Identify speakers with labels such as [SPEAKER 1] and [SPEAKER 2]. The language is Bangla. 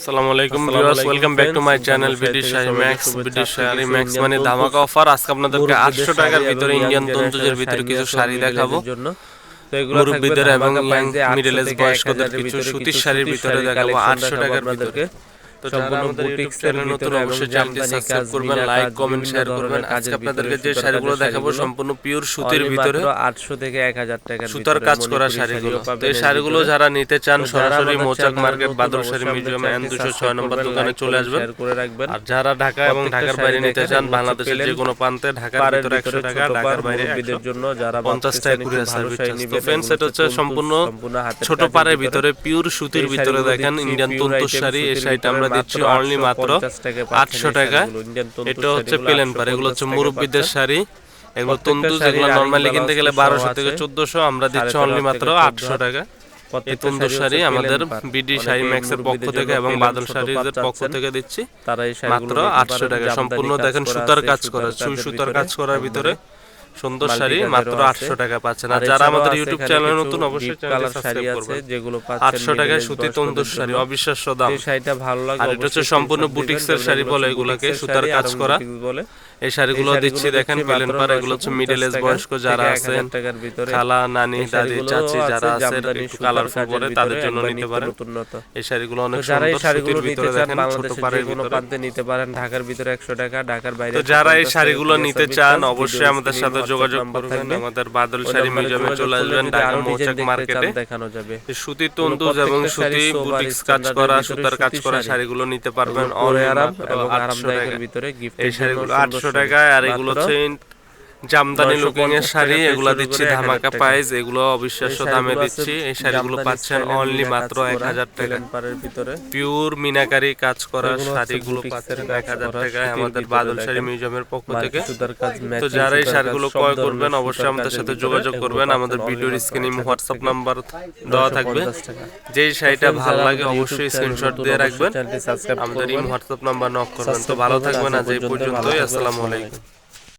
[SPEAKER 1] আসসালামু আলাইকুম viewers, welcome back to my channel BD sari max. BD sari max মানে ধামাকা অফার। আজকে আপনাদেরকে 800 টাকার ভিতরে ইন্ডিয়ান তন্তুজের ভিতরে কিছু শাড়ি দেখাবো। মুরব্বিদের এবং মিডল এজ বয়স্কদের কিছু সুতির শাড়ির ভিতরে দেখাবো 800 টাকার ভিতরে। তো যারা আমাদের ইউটিউব চ্যানেলে নতুন অবশ্যই চ্যানেলটি সাবস্ক্রাইব করবেন, লাইক কমেন্ট শেয়ার করবেন। আজকে আপনাদেরকে যে শাড়িগুলো দেখাবো সম্পূর্ণ পিওর সুতির ভিতরে
[SPEAKER 2] 800 থেকে 1000 টাকার
[SPEAKER 1] সুতার কাজ করা শাড়িগুলো। তো এই শাড়িগুলো যারা নিতে চান সরাসরি মৌচাক মার্কেট বাদল শাড়ি মিউজিয়াম এন 206 নম্বর দোকানে চলে আসবেন। আর যারা ঢাকা এবং ঢাকার বাইরে নিতে চান বাংলাদেশের যে কোনো প্রান্তে, ঢাকার ভিতরে 100 টাকা, ঢাকার বাইরে
[SPEAKER 2] বিদের জন্য যারা
[SPEAKER 1] 50 টাকা কুরিয়ার সার্ভিস। তো ফ্রেন্ডস, এটা হচ্ছে সম্পূর্ণ ছোট পাড়ের ভিতরে পিওর সুতির ভিতরে দেখেন ইন্ডিয়ান তন্তু শাড়ি। এই শাড়িটা আমরা দিচ্ছি অনলি মাত্র 800 টাকা। এটা হচ্ছে প্লেন পাড়, এগুলো হচ্ছে মুরব্বিদের শাড়ি। এগুলো তন্তু যেগুলো নরমালি কিনতে গেলে 1200 থেকে 1400, আমরা দিচ্ছি অনলি মাত্র 800 টাকা। এই তন্তু শাড়ি আমাদের বিডি শাড়ি ম্যাক্স এর পক্ষ থেকে এবং বাদল শাড়ির পক্ষ থেকে দিচ্ছি মাত্র 800 টাকা। সম্পূর্ণ দেখেন সুতার কাজ করা, সুতার কাজ করার ভিতরে সুন্দর শাড়ি মাত্র 800 টাকা পাচ্ছেন। আর যারা আমাদের ইউটিউব চ্যানেলে নতুন অবশ্যই চ্যানেলটি সাবস্ক্রাইব করবেন।
[SPEAKER 2] যেগুলো
[SPEAKER 1] 800 টাকায় সুতি তন্তুর শাড়ি, অবিশ্বাস্য দাম।
[SPEAKER 2] এই শাড়িটা ভালো লাগে।
[SPEAKER 1] আর এটা হচ্ছে সম্পূর্ণ বুটিক্সের শাড়ি বলে এগুলোকে, সুতার কাজ করা। এই শাড়িগুলো দিচ্ছি দেখেন প্লেন পাড়। এগুলো হচ্ছে মিডল এজ বয়স্ক যারা আছেন, খালা নানি দাদি চাচি যারা আছেন, একটু কালারফুল পরে তাদের জন্য নিতে পারেন। এই শাড়িগুলো অনেক সুন্দর সুতির ভিতরে দেখেন, ছোট পাড়ের ভিতরে
[SPEAKER 2] নিতে পারেন। ঢাকার ভিতরে 100 টাকা, ঢাকার বাইরে।
[SPEAKER 1] তো যারা এই শাড়িগুলো নিতে চান অবশ্যই আমাদের সাথে যোগাযোগ করবেন। আমাদের বাদল শাড়ি মিউজিয়ামে চলে আসবেন, ঢাকা মৌচাক মার্কেটে।
[SPEAKER 2] দেখানো যাবে
[SPEAKER 1] সুতি তন্তুজ এবং সুতি বুটিক্স কাজ করা, সুতার কাজ করা শাড়িগুলো নিতে পারবেন আরামদায়কের ভিতরে। এই শাড়িগুলো 800 টাকায়। আর এগুলো হচ্ছে জামদানি লুকিং এর শাড়ি, এগুলো দিচ্ছি ধামাকা প্রাইস। এগুলো অবিশ্বাস্য দামে দিচ্ছি। এই শাড়িগুলো পাচ্ছেন অনলি মাত্র 1000 টাকা। পিওর মিনাকারি কাজ করা শাড়িগুলো পাচ্ছেন 1000 টাকায় আমাদের বাদল শাড়ি মিউজিয়ামের পক্ষ থেকে। তো যারা এই শাড়িগুলো ক্রয় করবেন অবশ্যই আমাদের সাথে যোগাযোগ করবেন। আমাদের ভিডিওর স্ক্রিনে হোয়াটসঅ্যাপ নাম্বার দেওয়া থাকবে। যেই শাড়িটা ভালো লাগে অবশ্যই স্ক্রিনশট দিয়ে রাখবেন, আমাদের এই হোয়াটসঅ্যাপ নাম্বার নক করবেন। তো ভালো থাকবেন, আজ এই পর্যন্তই। আসসালামু আলাইকুম।